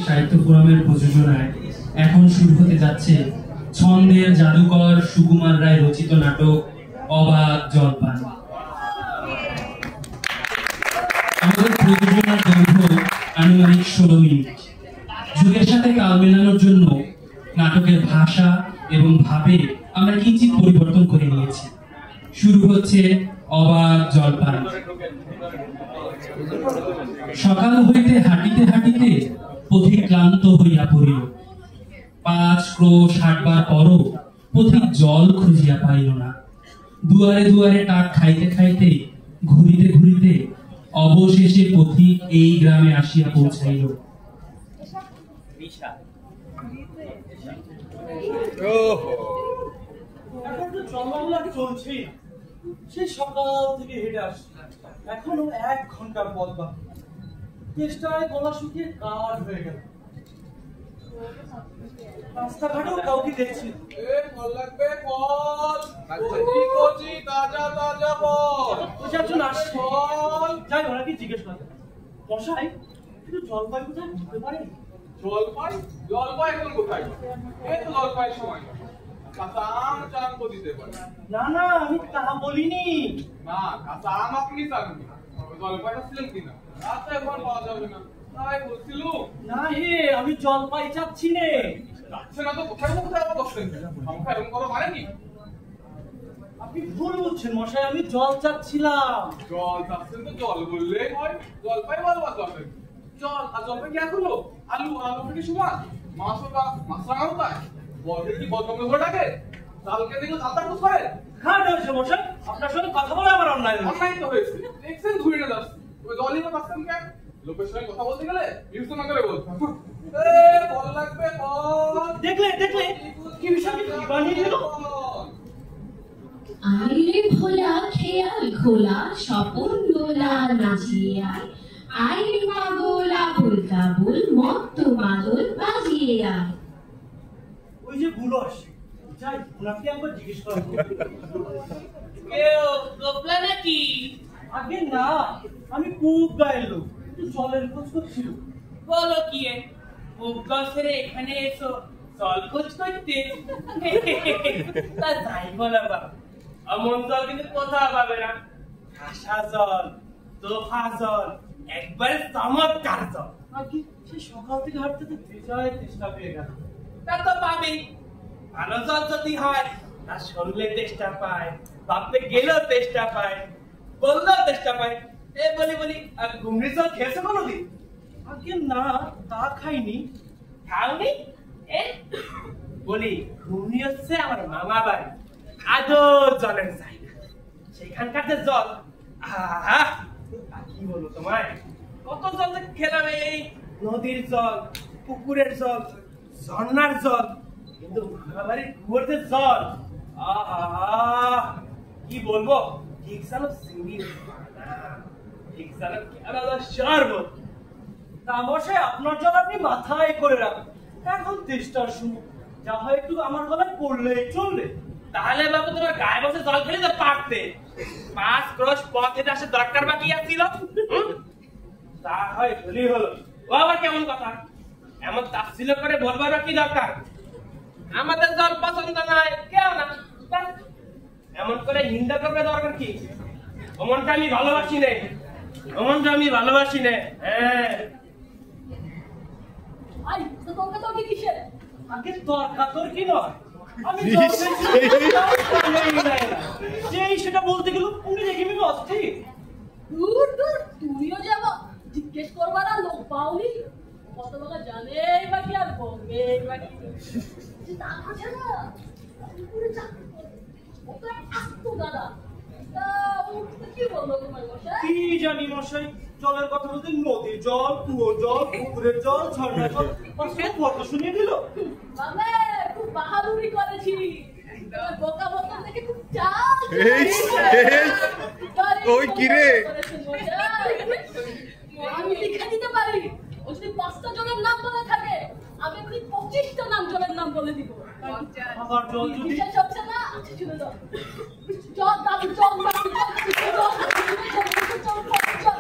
সাহিত্য ফোরামের প্রযোজনায় এখন শুরু হতে যাচ্ছে ছন্দের জাদুকর সুকুমার রায় রচিত নাটক অবাক জলপান। আমাদের প্রযোজনার দৈর্ঘ্য আনুমানিক 16 মিনিট। যুগের সাথে তাল মেলানোর জন্য নাটকের ভাষা এবং ভাবে আমরা কিঞ্চিত পরিবর্তন করে নিয়েছি। শুরু হচ্ছে অবাক জলপান। সকাল হইতে হাঁটিতে হাঁটিতে পথিক ক্লান্ত হইয়া পড়িল। 5 ক্রোশ হাঁটবার পরও পথিক জল খুঁজিয়া পাইল না। দুয়ারে দুয়ারে টাক খাইতে খাইতে ঘুরিতে ঘুরিতে অবশেষে পথিক এই গ্রামে আসিয়া পৌঁছাইল। চলছে সেই সকাল থেকে হেঁটে আসছি, এখনো 1 ঘন্টার পথ বাকি। চেষ্টায় গলা শুকিয়ে কাঠ হয়ে গেল। রাস্তাঘাটেও কাউকে দেখছি জিজ্ঞেস করে মশাই কিন্তু জলপাই কোথায় ঘুরতে পারে? জলপাই জলপাই এখন কোথায়? এই তো জলপাইয়ের সময়। কাঁচা আম চান তো দিতে পারে। না না, আমি তা বলিনি। না, কাঁচা আম আপনি চাননি, জলপাইটা ছিলেন কিনা আচ্ছা এখন পাওয়া যাবে না তাই বলছিল। না হে, আমি জলপাই চাচ্ছি নে। যাচ্ছে না তো কোথায় কোথায় আবার বসলেন? আমাকে এরকম করো মানেনি? আপনি ভুল বলছেন মশাই, আমি জল চাচ্ছিলাম। জল চাচ্ছেন তো জল বললেই হয়, জলপাই বলবার দরকার। জল আর জলপাই কি এক হলো? আলু আলু থেকে সমান? মাছ রাঙানো তাই বলতে কি বদনামে ধরে ডাকে? চালকে দেখলে চালতার খোঁজ করে? হ্যাঁ হয়েছে মশাই, আপনার সঙ্গে কথা বলে আমার অন্যায় অন্যায় তো হয়েছে। দেখছেন ঘুরে না যাচ্ছে, ওই জলই না পাচ্ছেন কেন? লোকের সঙ্গে কথা বলতে গেলে বিবেচনা না করে বলতে বল লাগবে বল। দেখলে দেখলে কি বিষয় কি বানিয়ে দিল। আইরে ভোলা খেয়াল খোলা স্বপন দোলা নাচিয়ে আয়, আইরে পাগলা বলতা বল মত্ত মাদল বাজিয়ে আয়। ওই যে বুলস যাই, ওনাকে একবার জিজ্ঞেস করা কেউ গোপলা নাকি? আগে না, আমি খুব গায়ের লোক, একটু জলের খোঁজ করছিল। বলো কি খুব গাছের এখানে এসো জল খোঁজ করতে? তা যাই বলা বাবা, এমন জল কিন্তু কোথাও পাবে না। ঠাসা জল, তোফা জল, একবারে চমৎকার জল। আগে সে সকাল থেকে হাঁটতে তো বেজায় চেষ্টা পেয়ে গেল। তা তো পাবেই। ভালো জল যদি হয় তা শুনলে চেষ্টা পায়, ভাবতে গেলেও চেষ্টা পায়, বললেও চেষ্টা পায়। এ বলি বলি আর ঘুমড়ি জল খেয়েছো কোনোদিন? আগে না, তা খাইনি। খাওনি? এ বলি ঘুমড়ি হচ্ছে আমার মামা বাড়ি, আদর জলের জায়গা। সেখানকার যে জল, আহা কি বলবো তোমায়, কত জল খেলাম। এই নদীর জল, পুকুরের জল, ঝর্ণার জল, কিন্তু মামা বাড়ির কুয়োর যে জল, আহা কি বলবো। ঠিক জানো চিংড়ি না, ঠিক জানো কেরালা শরবত। তা মশাই আপনার জল আপনি মাথায় করে রাখুন, এখন চেষ্টার শুরু। যা হয় একটু আমার গলায় পড়লেই চলবে। তাহলে বাবু তোমার গায়ে বসে জল খেলে তো পারতে। 5 ক্রোশ পথে আসার দরকার বাকি আছিল। তা হয় ভুলই হলো। ও আবার কেমন কথা? এমন তাফসিল করে বলবার কি দরকার? আমাদের জল পছন্দ নয় কেউ না, এমন করে নিন্দা করবে দরকার কি? অমনটা আমি ভালোবাসি নে, অমনটা আমি ভালোবাসি নে। হ্যাঁ আই তো তোকে তো কিসের? আগে তর্কাতর্কি নয়, আমি যেই সেটা বলতে গেল উনি দেখে আমি অস্থির। দূর দূর তুমিও যাবো জিজ্ঞেস করবার আর লোক পাওনি? কত লোক জানে বাকি আর বলবে বাকি। তা ছাড়া পুরো চাকরি ওটা আসতো দাদা। তা কি বলবো তোমার মশাই? কি জানি মশাই, জলের কথা বলতে নদীর জল, কুয়োর জল, পুকুরের জল, ঝর্ণার জল কত শুনিয়ে দিল। বাবা খুব বাহাদুরি করেছি, বোকা বোকা থেকে খুব চাল। ওই কি রে, আমি লিখে দিতে পারি। ও যদি 5টা জনের নাম বলে থাকে আমি এমনি 25টা নাম জলের নাম বলে দিব। আবার জল যদি বিশ্বাস হচ্ছে না, শুনে দাও। জল দাবি জল দাবি জল জল জল জল জল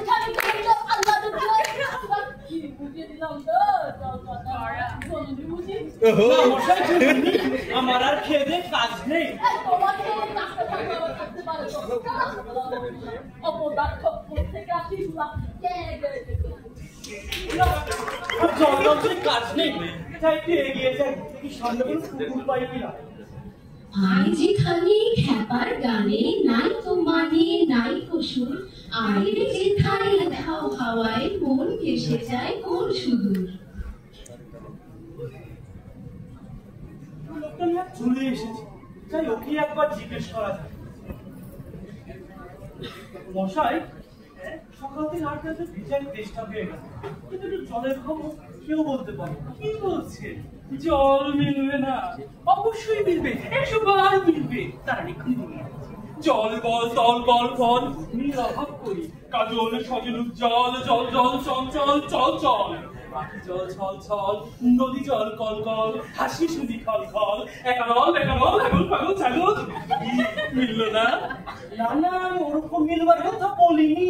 জল জল জল আল্লাহ জল কি বুঝিয়ে দিলাম তো। না মশাই, আমার আর খেয়ে দিয়ে কাজ নেই। তোমাকে কাজটা থাকলে আবার থাকতে পারে অপদার্থ থেকে আসিলাম জল কাজ নেই, তাই একটু এগিয়ে যাই, কি সামনে কোনো কুকুর পাই কিনা। আই যেখানে খ্যাপার গানে নাই তো মানে নাই তো সুর, আই রে যেথায় ধাও হাওয়ায় মন ভেসে যায় কোন সুদূর। লোকটা না চলে এসেছে, তাই ওকে একবার জিজ্ঞেস করা যায়। মশাই, সকাল থেকে আর কাছে ভিজার চেষ্টা হয়ে গেছে, কিন্তু একটু জলের খবর কেউ বলতে পারে। কি বলছে? জল মিলবে না? অবশ্যই মিলবে, 100 বার মিলবে। তার এক্ষুনি বলে জল বল তল বল ফল নিরাভাব করি কাজল সজল উজ্জ্বল জল জল চঞ্চল চল চল পাখি জল ছল ছল নদী জল কল কল হাসি শুনি খল খল একারল বেকারল হাগল পাগল ছাগল। মিলল না? না না, ওরকম মিলবার কথা বলিনি।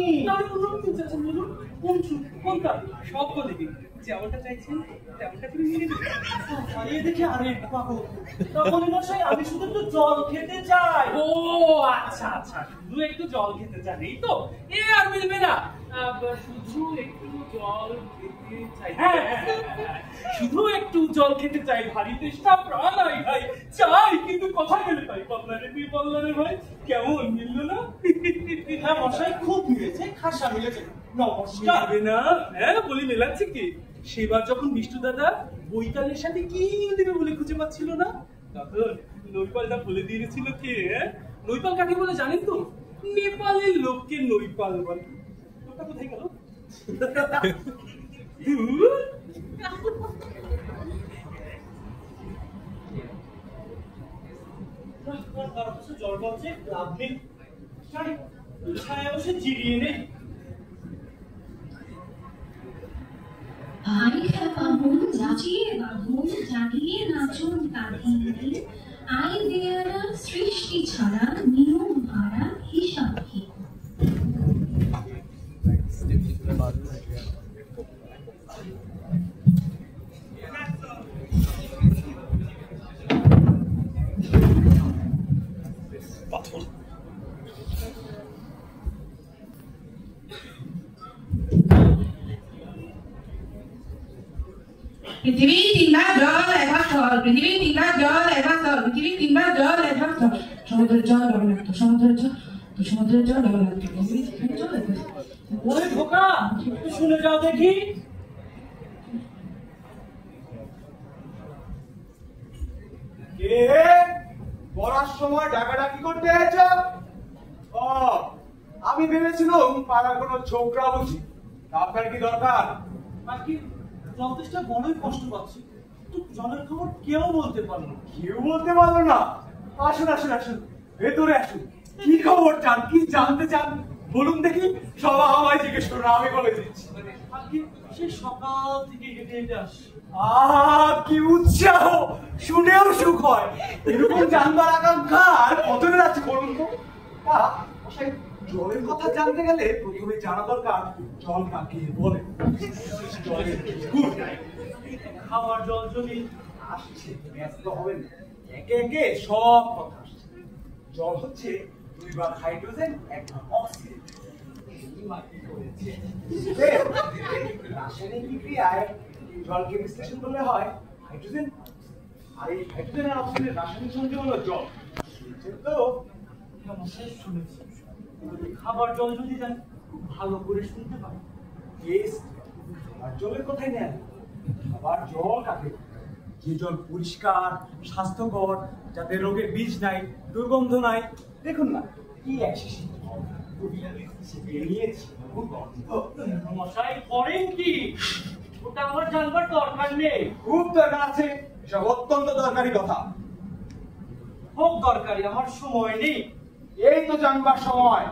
কোনটা? সব বলে দিন, যেমনটা চাইছেন তেমনটা করে মিলে দেবেন। দেখে আরে পাগল, তখন মশাই আমি শুধু একটু জল খেতে চাই। ও আচ্ছা আচ্ছা, শুধু একটু জল খেতে চান, এই তো? এ আর মিলবে না, শুধু একটু জল খেতে চাই। হ্যাঁ শুধু একটু জল খেতে চাই, ভারী তেষ্টা প্রাণ আই ভাই চাই, কিন্তু কথা গেলে পাই বললারে তুই বললারে ভাই। কেমন মিলল না? হ্যাঁ মশাই, খুব মিলেছে, খাসা মিলেছে। নমস্কার। না হ্যাঁ বলি মেলাচ্ছে কি, সেবার যখন বিষ্ণু দাদা বৈতালের সাথে কি মিল দেবে বলে খুঁজে পাচ্ছিল না, তখন নৈপালটা বলে দিয়েছিল কে? নৈপাল কাকে বলে জানেন তো? নেপালের লোককে নৈপাল বলে। লোকটা কোথায় গেল? জল বলছে লাভ নেই, ছায়া বসে জিরিয়ে নেই। আই খ্যাপামন নাচিয়ে বাঁধুন জাগিয়ে নাচুন কাঁদিয়ে, আই দেয়ারা সৃষ্টি ছাড়া নিয়ম ভাড়া হিসাবহীন। পৃথিবী তিনবার জল একবার স্থল, পৃথিবী তিনবার জল একবার স্থল, পৃথিবী তিনবার জল একবার স্থল। সমুদ্রের জল লবণাক্ত, সমুদ্রের জল লবণাক্ত, পৃথিবী তিনবার জল একবার স্থল। ওরে খোকা, শুনে যাও দেখি। কে পড়ার সময় ডাকাডাকি করতে এসেছ? ও আমি ভেবেছিলাম পাড়ার কোনো ছোকরা বুঝি। আপনার কি দরকার? আর কি জলতেষ্টা বড়ই কষ্ট পাচ্ছি, তো জলের খবর কেউ বলতে পারলো না। কেউ বলতে পারলো না? আসুন আসুন আসুন, ভেতরে আসুন। কি খবর চান, কি জানতে চান বলুন দেখি। সবাই আমায় জিজ্ঞেস করুন, আমি বলে দিচ্ছি। আর কি সে সকাল থেকে হেঁটে হেঁটে আসছে। কি উৎসাহ, শুনেও সুখ হয়। এরকম জানবার আকাঙ্ক্ষা আর কতদিন আছে বলুন তো? জলের কথা জানতে গেলে প্রথমে জানা দরকার জল কাকে বলে। জলের গুণ, খাবার জল যদি আসছে, ব্যস্ত হবেন না, একে একে সব কথা আসছে। জল হচ্ছে 2 ভাগ হাইড্রোজেন 1 ভাগ অক্সিজেন। রাসায়নিক বিক্রিয়ায় জলকে বিশ্লেষণ করলে হয় হাইড্রোজেন, আর এই হাইড্রোজেন আর অক্সিজেনের রাসায়নিক সংযোগ হলো জল। তো শুনেছি, খাবার জল যদি জানি খুব ভালো করে শুনতে পাই। খাবার জলের কথাই নেন। খাবার জল কাকে? যে জল পরিষ্কার, স্বাস্থ্যকর, যাতে রোগের বীজ নাই, দুর্গন্ধ নাই। দেখুন না কি একশিশি বেরিয়েছে, মশাই করেন কি? ওটা আমার জানবার দরকার নেই। খুব দরকার আছে, সব অত্যন্ত দরকারি কথা। খুব দরকারি, আমার সময় নেই। এই তো জানবার সময়।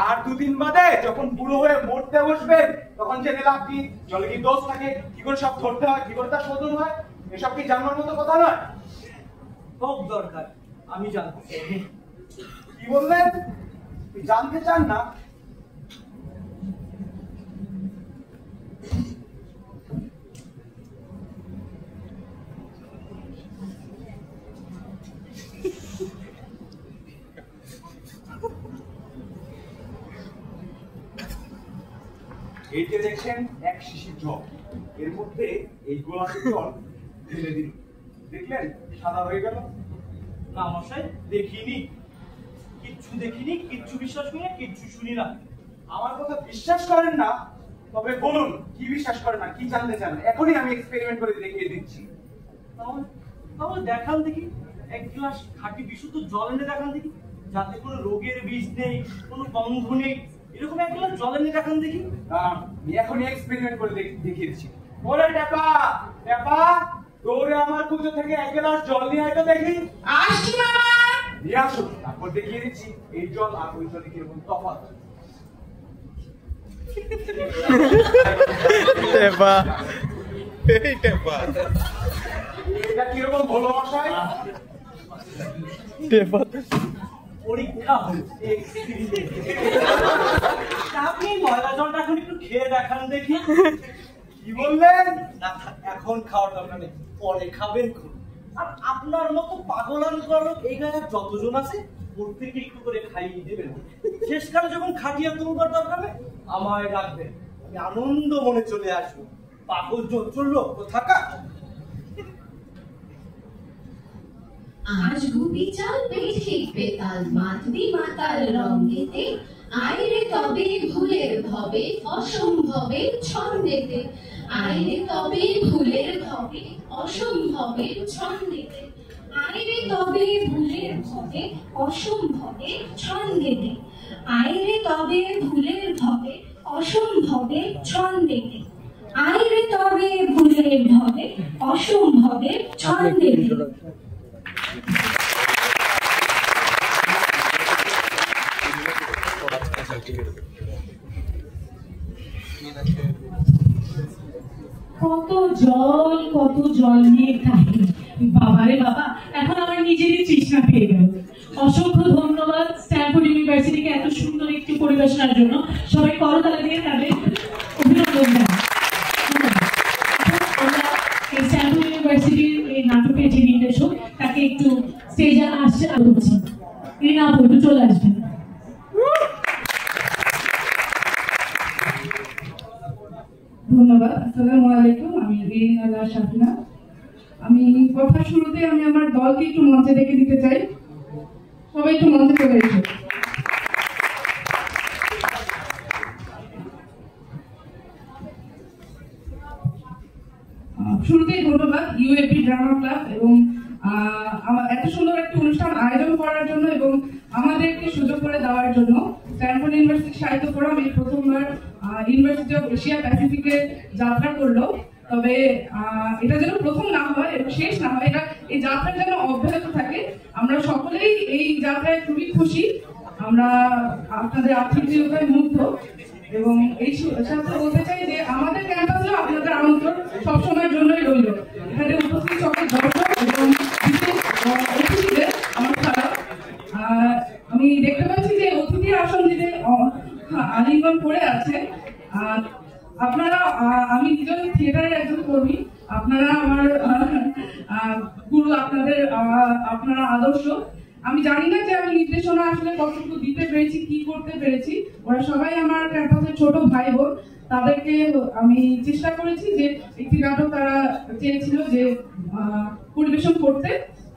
আর 2 দিন বাদে যখন বুড়ো হয়ে মরতে বসবেন, তখন জেনে লাভ কি? জলে কি দোষ থাকে, কি করে সব ধরতে হয়, কি করে তা শোধন হয়, এসব কি জানবার মতো কথা নয়। খুব দরকার, আমি জানতে চাই। কি বললেন? জানতে চান না? এই যে দেখছেন এক শিশি জল, এর মধ্যে এই গোলাপি জল ঢেলে দিন, দেখলেন সাদা হয়ে গেল। না মশাই, দেখিনি, কিচ্ছু দেখিনি, কিচ্ছু বিশ্বাস করি না, কিচ্ছু শুনি না। আমার কথা বিশ্বাস করেন না? তবে বলুন কি বিশ্বাস করেন না, কি জানতে চান? এখনই আমি এক্সপেরিমেন্ট করে দেখিয়ে দিচ্ছি। তাহলে দেখান দেখি, এক গ্লাস খাঁটি বিশুদ্ধ জল এনে দেখান দেখি, যাতে কোনো রোগের বীজ নেই, কোনো গন্ধ নেই, এরকম এক গ্লাস জল এনে দেখান দেখি। আমি এখনই এক্সপেরিমেন্ট করে দেখিয়ে দিচ্ছি। ওরে ট্যাপা, ট্যাপা, তোরে আমার কুচো থেকে এক গ্লাস জল নিয়ে আয় তো দেখি। আসছি মামা। নিয়ে আসুন, তারপর দেখিয়ে দিচ্ছি এই জল আর ওই জলে কিরকম তফাৎ। টেপা, এই টেপা, এটা কিরকম হলো মশাই? টেপা পরীক্ষা হচ্ছে, আপনি ময়লা জলটা এখন একটু খেয়ে দেখান দেখি। কি বললেন? না এখন খাওয়ার দরকার নেই, পরে খাবেন খুব। আর আপনার মতো পাগলান লোক এই গায়ে যতজন আছে প্রত্যেকে একটু করে খাইয়ে দেবেন। শেষকালে যখন খাটিয়ে তুলবার দরকার নেই আমায় রাখবেন, আমি আনন্দ মনে চলে আসবো। পাগল জোর লোক থাকা। আজ গুপি চাল পেঠে পেতাল মাতবি মাতাল রঙেতে আইরে তবে ভুলের ভবে অসম্ভবে ছন্দেতে আইরে তবে ভুলের ভবে অসম্ভবে ছন্দেতে আইরে তবে ভুলের ভবে অসম্ভবে ছন্দেতে আইরে তবে ভুলের ভবে অসম্ভবে ছন্দেতে আইরে তবে ভুলের ভবে অসম্ভবে ছন্দেতে। কত জল নিয়ে খাই বাবারে বাবা, এখন আমার নিজেরই তৃষ্ণা পেয়ে গেল। অসংখ্য ধন্যবাদ স্ট্যানফোর্ড ইউনিভার্সিটিকে এত সুন্দর একটি পরিবেশনার জন্য। সবাই করতালি দিয়ে তাদের অভিনন্দন জানাই। আমরা এই স্ট্যানফোর্ড ইউনিভার্সিটির এই নাটকের যে নির্দেশক তাকে একটু স্টেজে আসছে বলছি, তিনি না বলতে চলে আসবেন। ধন্যবাদ। আসসালামু আলাইকুম, আমি রিনা শাফিনা। আমি কথা শুরুতে আমি আমার দলকে একটু মঞ্চে ডেকে দিতে চাই। সবাই একটু মঞ্চে চলে এসো। শুরুতেই ধন্যবাদ ইউএপি ড্রামা ক্লাব এবং এত সুন্দর একটি অনুষ্ঠান আয়োজন করার জন্য এবং আমাদেরকে সুযোগ করে দেওয়ার জন্য। স্ট্যানফোর্ড ইউনিভার্সিটি সাহিত্য ফোরাম এই প্রথমবার ইউনিভার্সিটি অফ এশিয়া প্যাসিফিকে যাত্রা করলো। তবে এটা যেন প্রথম না হয় এবং শেষ না হয়, এটা এই যাত্রা যেন অব্যাহত থাকে। আমরা সকলেই এই যাত্রায় খুবই খুশি, আমরা আপনাদের আতিথেয়তায় মুগ্ধ এবং এই সাথে বলতে চাই যে আমাদের ক্যাম্পাসে আপনাদের আমন্ত্রণ সবসময়ের জন্যই রইল। এখানে উপস্থিত সকল দর্শক এবং বিশেষ অতিথিদের আমার খারাপ। আমি দেখতে পাচ্ছি যে অতিথি আসন দিতে আলিঙ্গন করে আছে। আপনারা, আমি নিজের থিয়েটারের একজন কর্মী, আপনারা আমার গুরু, আপনারা আদর্শ। আমি জানি না যে আমি নির্দেশনা আসলে কতটুকু দিতে পেরেছি, কি করতে পেরেছি। ওরা সবাই আমার ক্যাম্পাসের ছোট ভাই বোন, তাদেরকে আমি চেষ্টা করেছি যে একটি নাটক তারা চেয়েছিল যে পরিবেশন করতে,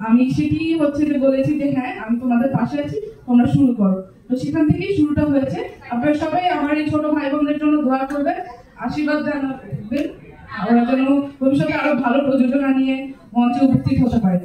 আমি সেটি হচ্ছে যে বলেছি যে হ্যাঁ আমি তোমাদের পাশে আছি, তোমরা শুরু করো। তো সেখান থেকেই শুরুটা হয়েছে। আপনারা সবাই আমার এই ছোট ভাই বোনদের জন্য দোয়া করবেন, আশীর্বাদ জানাবেন, ওরা যেন ভবিষ্যতে আরো ভালো প্রযোজনা নিয়ে মঞ্চে উপস্থিত হতে পারে।